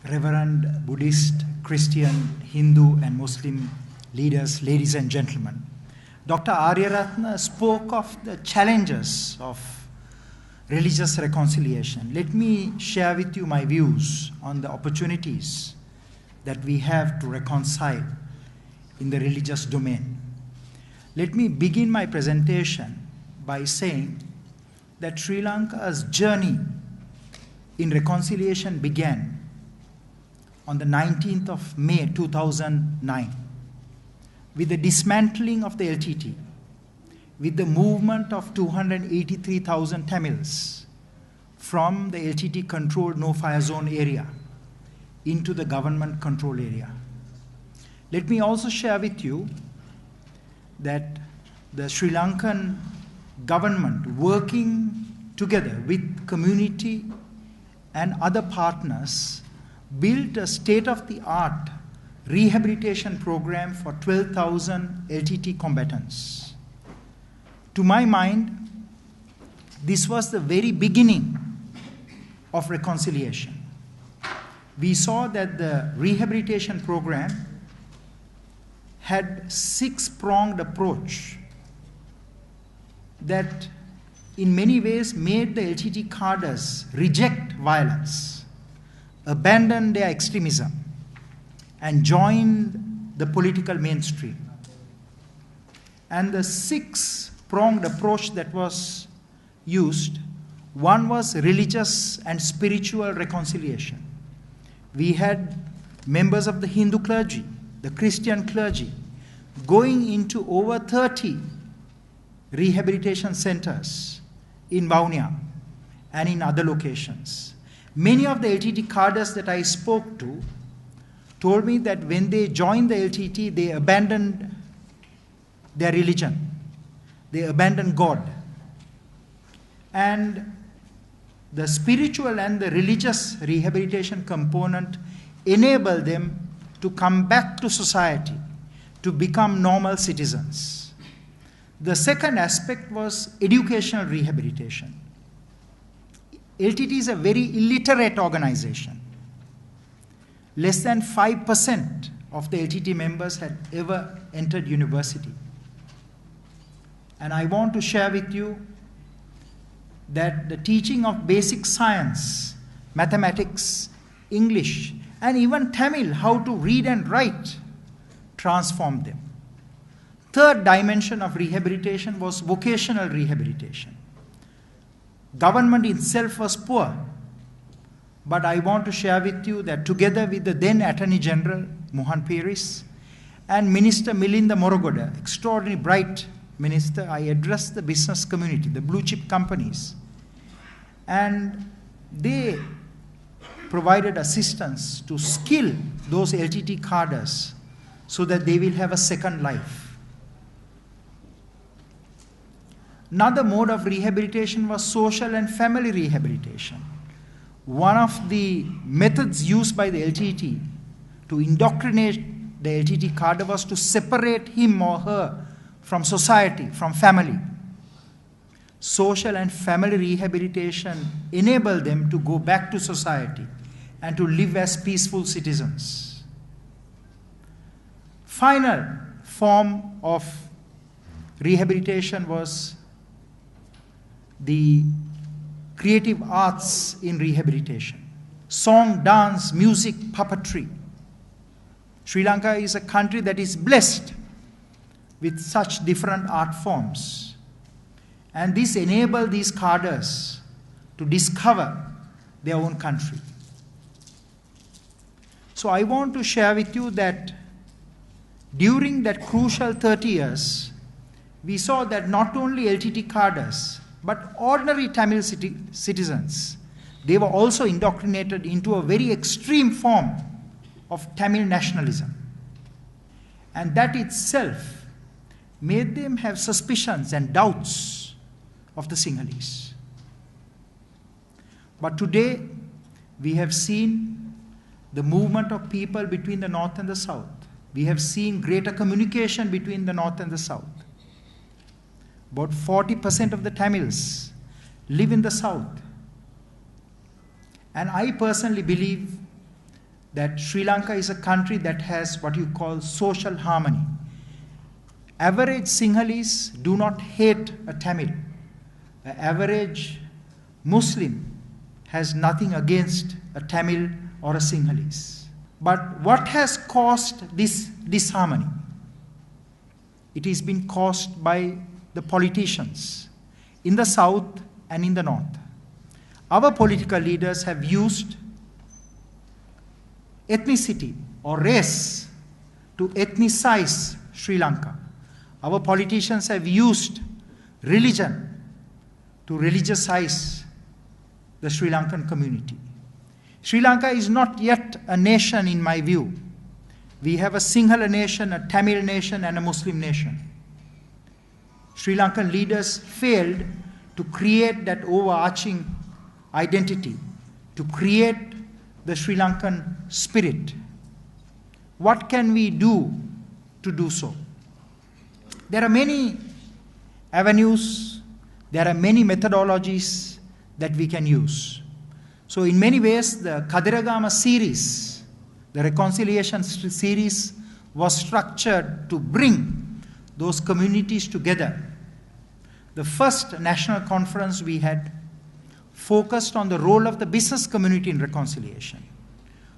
Reverend Buddhist, Christian, Hindu, and Muslim leaders, ladies and gentlemen. Dr. Aryaratna spoke of the challenges of religious reconciliation. Let me share with you my views on the opportunities that we have to reconcile in the religious domain. Let me begin my presentation by saying that Sri Lanka's journey in reconciliation began on the 19th of May 2009 with the dismantling of the LTT, with the movement of 283,000 Tamils from the LTT-controlled no-fire zone area into the government-controlled area. Let me also share with you that the Sri Lankan government, working together with community and other partners, built a state-of-the-art rehabilitation program for 12,000 LTT combatants. To my mind, this was the very beginning of reconciliation. We saw that the rehabilitation program had six-pronged approach that in many ways made the LTT cadres reject violence, abandon their extremism, and join the political mainstream. And the six-pronged approach that was used, one was religious and spiritual reconciliation. We had members of the Hindu clergy, the Christian clergy, going into over 30 rehabilitation centers in Vaunia and in other locations. Many of the LTT cadres that I spoke to told me that when they joined the LTT, they abandoned their religion. They abandoned God. And the spiritual and the religious rehabilitation component enabled them to come back to society, to become normal citizens. The second aspect was educational rehabilitation. LTT is a very illiterate organization. Less than 5% of the LTT members had ever entered university. And I want to share with you that the teaching of basic science, mathematics, English, and even Tamil, how to read and write, transformed them. Third dimension of rehabilitation was vocational rehabilitation. Government itself was poor, but I want to share with you that together with the then Attorney General, Mohan Peris, and Minister Milinda Morogoda, extraordinarily bright minister, I addressed the business community, the blue chip companies, and they provided assistance to skill those LTT cadres so that they will have a second life. Another mode of rehabilitation was social and family rehabilitation. One of the methods used by the LTT to indoctrinate the LTT cadre was to separate him or her from society, from family. Social and family rehabilitation enabled them to go back to society and to live as peaceful citizens. Final form of rehabilitation was the creative arts in rehabilitation. Song, dance, music, puppetry. Sri Lanka is a country that is blessed with such different art forms. And this enabled these cadres to discover their own country. So I want to share with you that during that crucial 30 years, we saw that not only LTT cadres, but ordinary Tamil citizens, they were also indoctrinated into a very extreme form of Tamil nationalism. And that itself made them have suspicions and doubts of the Sinhalese. But today, we have seen the movement of people between the north and the south. We have seen greater communication between the north and the south. About 40% of the Tamils live in the south. And I personally believe that Sri Lanka is a country that has what you call social harmony. Average Sinhalese do not hate a Tamil. The average Muslim has nothing against a Tamil or a Sinhalese. But what has caused this disharmony? It has been caused by the politicians in the south and in the north. Our political leaders have used ethnicity or race to ethnicize Sri Lanka. Our politicians have used religion to religiousize the Sri Lankan community. Sri Lanka is not yet a nation in my view. We have a Sinhala nation, a Tamil nation, and a Muslim nation. Sri Lankan leaders failed to create that overarching identity, to create the Sri Lankan spirit. What can we do to do so? There are many avenues, there are many methodologies that we can use. So in many ways, the Kadiragama series, the reconciliation series, was structured to bring those communities together. The first national conference we had focused on the role of the business community in reconciliation.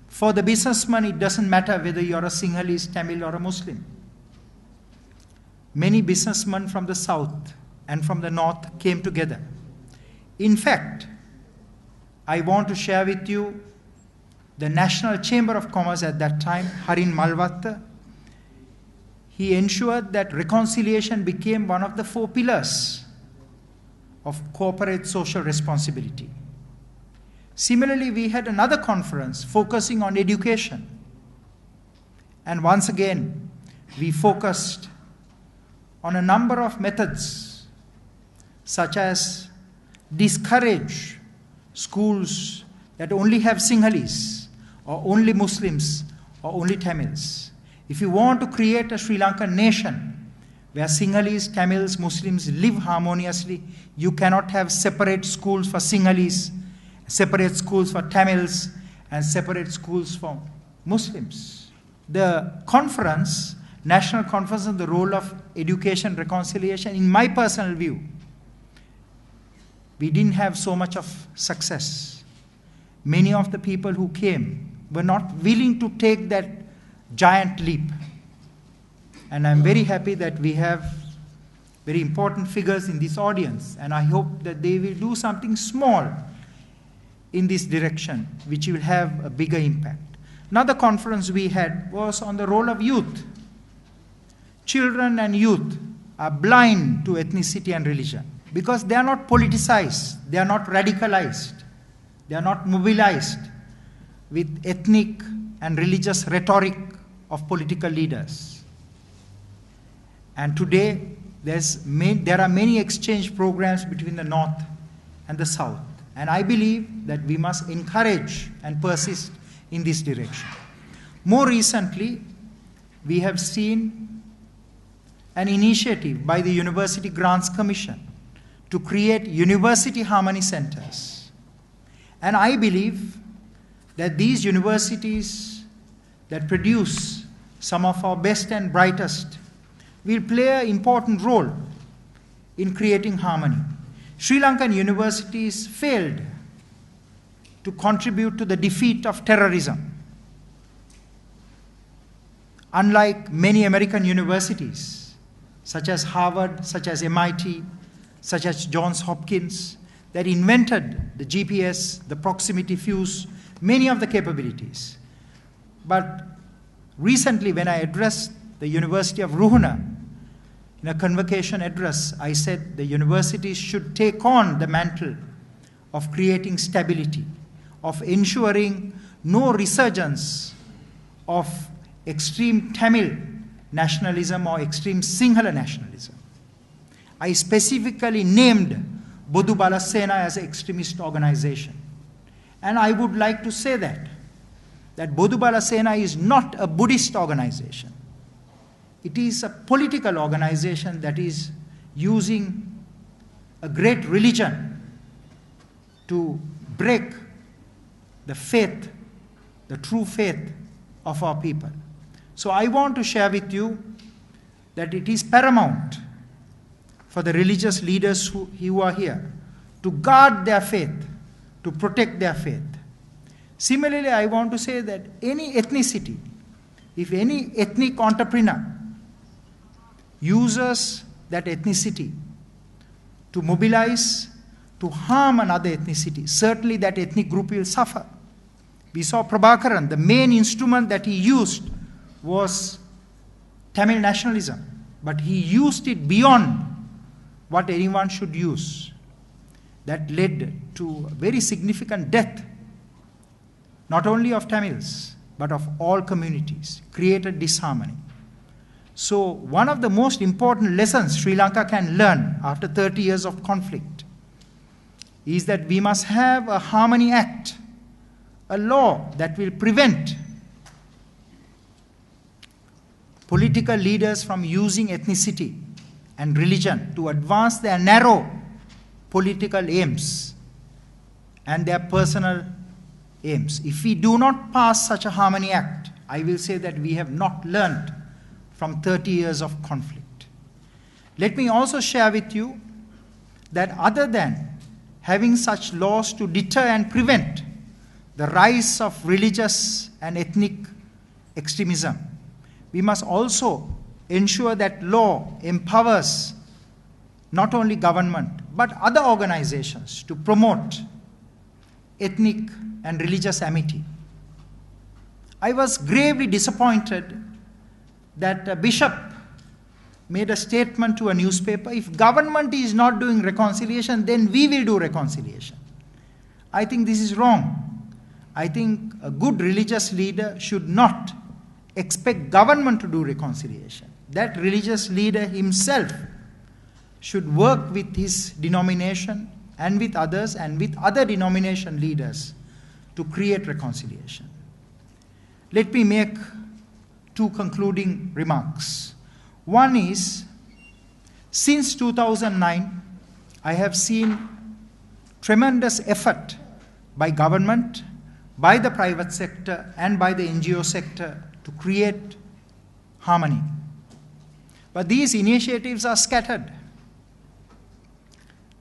For the businessman, it doesn't matter whether you're a Sinhalese, Tamil, or a Muslim. Many businessmen from the south and from the north came together. In fact, I want to share with you the National Chamber of Commerce at that time, Harin Malvatta. He ensured that reconciliation became one of the 4 pillars of corporate social responsibility. Similarly, we had another conference focusing on education. And once again, we focused on a number of methods, such as discourage schools that only have Sinhalese, or only Muslims, or only Tamils. If you want to create a Sri Lankan nation where Sinhalese, Tamils, Muslims live harmoniously, you cannot have separate schools for Sinhalese, separate schools for Tamils, and separate schools for Muslims. The conference, National Conference on the Role of Education Reconciliation, in my personal view, we didn't have so much of success. Many of the people who came were not willing to take that giant leap. And I'm very happy that we have very important figures in this audience, and I hope that they will do something small in this direction, which will have a bigger impact. Another conference we had was on the role of youth. Children and youth are blind to ethnicity and religion because they are not politicized, they are not radicalized, they are not mobilized with ethnic and religious rhetoric of political leaders. And today, there are many exchange programs between the North and the South. And I believe that we must encourage and persist in this direction. More recently, we have seen an initiative by the University Grants Commission to create university harmony centers. And I believe that these universities that produce some of our best and brightest will play an important role in creating harmony. Sri Lankan universities failed to contribute to the defeat of terrorism. Unlike many American universities, such as Harvard, such as MIT, such as Johns Hopkins, that invented the GPS, the proximity fuse, many of the capabilities. But recently, when I addressed the University of Rohan, in a convocation address, I said the universities should take on the mantle of creating stability, of ensuring no resurgence of extreme Tamil nationalism or extreme Sinhala nationalism. I specifically named Bodu Bala Sena as an extremist organization. And I would like to say that Bodu Bala Sena is not a Buddhist organization. It is a political organization that is using a great religion to break the faith the true faith of our people. So I want to share with you that it is paramount for the religious leaders who are here to guard their faith, to protect their faith. Similarly, I want to say that any ethnicity, if any ethnic entrepreneur uses that ethnicity to mobilize, to harm another ethnicity, certainly that ethnic group will suffer. We saw Prabhakaran, the main instrument that he used was Tamil nationalism, but he used it beyond what anyone should use. That led to a very significant death, not only of Tamils, but of all communities, created disharmony. So one of the most important lessons Sri Lanka can learn after 30 years of conflict is that we must have a Harmony Act, a law that will prevent political leaders from using ethnicity and religion to advance their narrow political aims and their personal aims. If we do not pass such a Harmony Act, I will say that we have not learned from 30 years of conflict. Let me also share with you that other than having such laws to deter and prevent the rise of religious and ethnic extremism, we must also ensure that law empowers not only government but other organizations to promote ethnic and religious amity. I was gravely disappointed that a bishop made a statement to a newspaper, if government is not doing reconciliation, then we will do reconciliation. I think this is wrong. I think a good religious leader should not expect government to do reconciliation. That religious leader himself should work with his denomination and with others and with other denomination leaders to create reconciliation. Let me make two concluding remarks. One is, since 2009, I have seen tremendous effort by government, by the private sector, and by the NGO sector to create harmony. But these initiatives are scattered.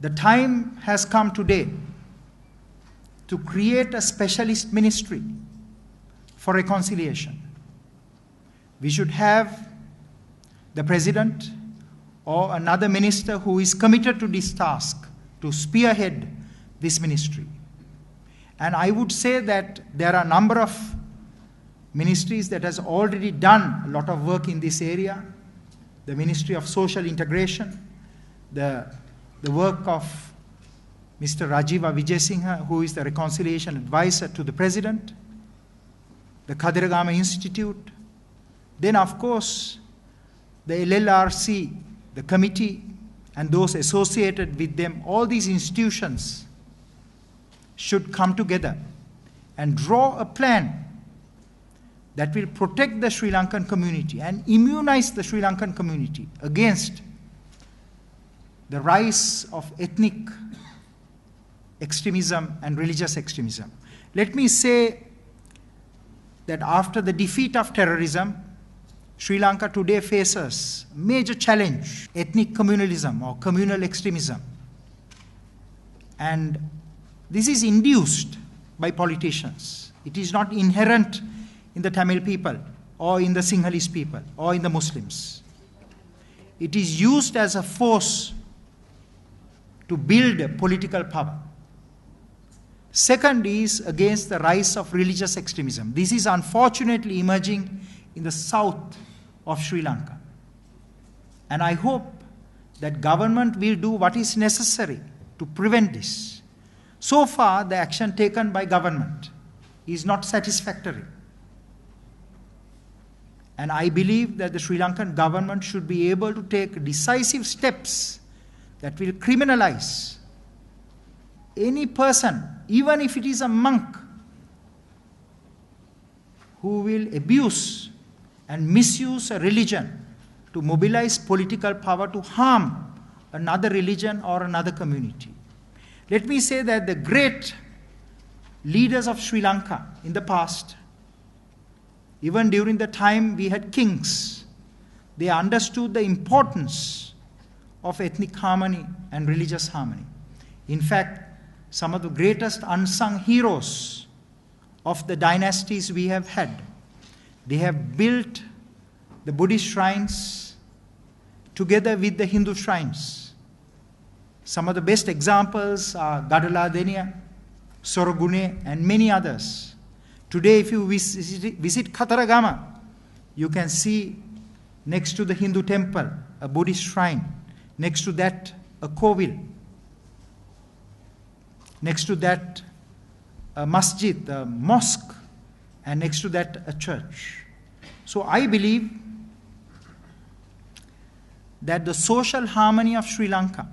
The time has come today to create a specialist ministry for reconciliation. We should have the president or another minister who is committed to this task to spearhead this ministry. And I would say that there are a number of ministries that has already done a lot of work in this area. The Ministry of Social Integration, the work of Mr. Rajiva Vijayasinghe, who is the reconciliation advisor to the president, the Kadiragama Institute, then of course the LLRC, the committee, and those associated with them. All these institutions should come together and draw a plan that will protect the Sri Lankan community and immunize the Sri Lankan community against the rise of ethnic extremism and religious extremism. Let me say that after the defeat of terrorism, Sri Lanka today faces a major challenge, ethnic communalism or communal extremism. And this is induced by politicians. It is not inherent in the Tamil people or in the Sinhalese people or in the Muslims. It is used as a force to build political power. Second is against the rise of religious extremism. This is unfortunately emerging in the south of Sri Lanka. And I hope that government will do what is necessary to prevent this. So far, the action taken by government is not satisfactory. And I believe that the Sri Lankan government should be able to take decisive steps that will criminalize any person, even if it is a monk, who will abuse and misuse a religion to mobilize political power to harm another religion or another community. Let me say that the great leaders of Sri Lanka in the past Even during the time we had kings, they understood the importance of ethnic harmony and religious harmony. In fact, some of the greatest unsung heroes of the dynasties we have had, they have built the Buddhist shrines together with the Hindu shrines. Some of the best examples are Gadaladeniya, Sorogune, and many others. Today, if you visit Kataragama, you can see next to the Hindu temple a Buddhist shrine, next to that a kovil, next to that a masjid, a mosque, and next to that a church. So I believe that the social harmony of Sri Lanka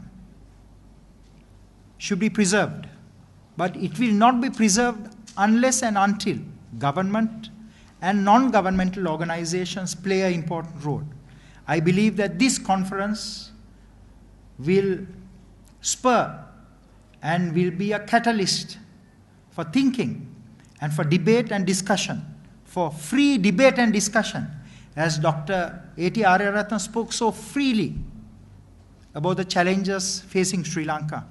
should be preserved, but it will not be preserved unless and until government and non-governmental organizations play an important role. I believe that this conference will spur and will be a catalyst for thinking and for debate and discussion, for free debate and discussion, as Dr. A.T. Aryaratna spoke so freely about the challenges facing Sri Lanka.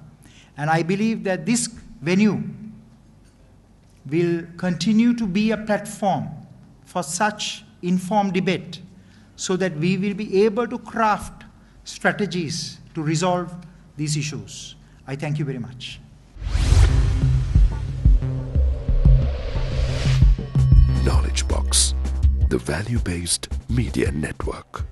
And I believe that this venue will continue to be a platform for such informed debate so that we will be able to craft strategies to resolve these issues. I thank you very much. Knowledge Box, the value-based media network.